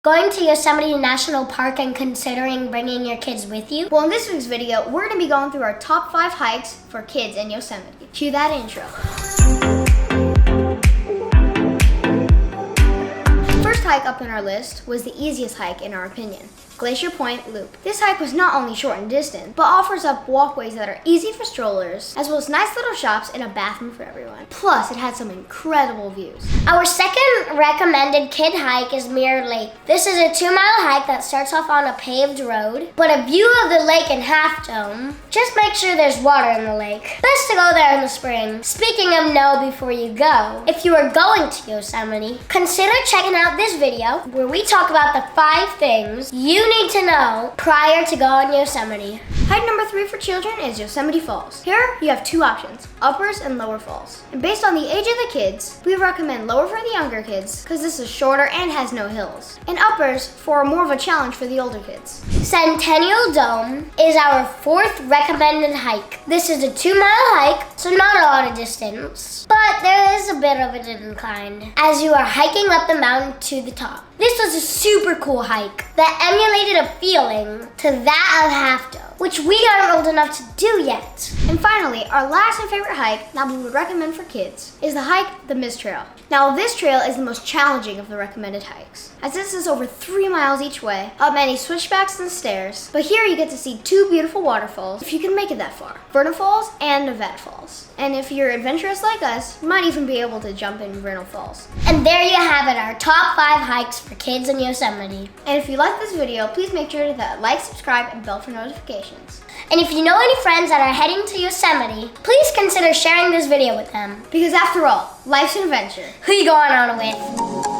Going to Yosemite National Park and considering bringing your kids with you? Well, in this week's video, we're going to be going through our top 5 hikes for kids in Yosemite. Cue that intro. First hike up on our list was the easiest hike in our opinion, Glacier Point Loop. This hike was not only short in distance, but offers up walkways that are easy for strollers, as well as nice little shops and a bathroom for everyone. Plus, it had some incredible views. Our second recommended kid hike is Mirror Lake. This is a 2-mile hike that starts off on a paved road, but a view of the lake in Half Dome. Just make sure there's water in the lake. Best to go there in the spring. Speaking of know before you go, if you are going to Yosemite, consider checking out this video where we talk about the 5 things you need to know prior to going to Yosemite. Hike number 3 for children is Yosemite Falls. Here you have 2 options, uppers and lower falls. And based on the age of the kids, we recommend lower for the younger kids because this is shorter and has no hills, and uppers for more of a challenge for the older kids. Centennial Dome is our 4th recommended hike. This is a 2-mile hike, so not a lot of distance, but there is a bit of an incline as you are hiking up the mountain to the top. This was a super cool hike that emulated a feeling to that of Half Dome, which we aren't old enough to do yet. And finally, our last and favorite hike that we would recommend for kids is the hike the Mist Trail. Now, this trail is the most challenging of the recommended hikes, as this is over 3 miles each way, up many switchbacks and stairs. But here you get to see 2 beautiful waterfalls, if you can make it that far, Vernal Falls and Nevada Falls. And if you're adventurous like us, you might even be able to jump in Vernal Falls. And there you have it, our top 5 hikes for kids in Yosemite. And if you like this video, please make sure to like, subscribe, and bell for notifications. And if you know any friends that are heading to Yosemite, please consider sharing this video with them. Because after all, life's an adventure. Who you going on with?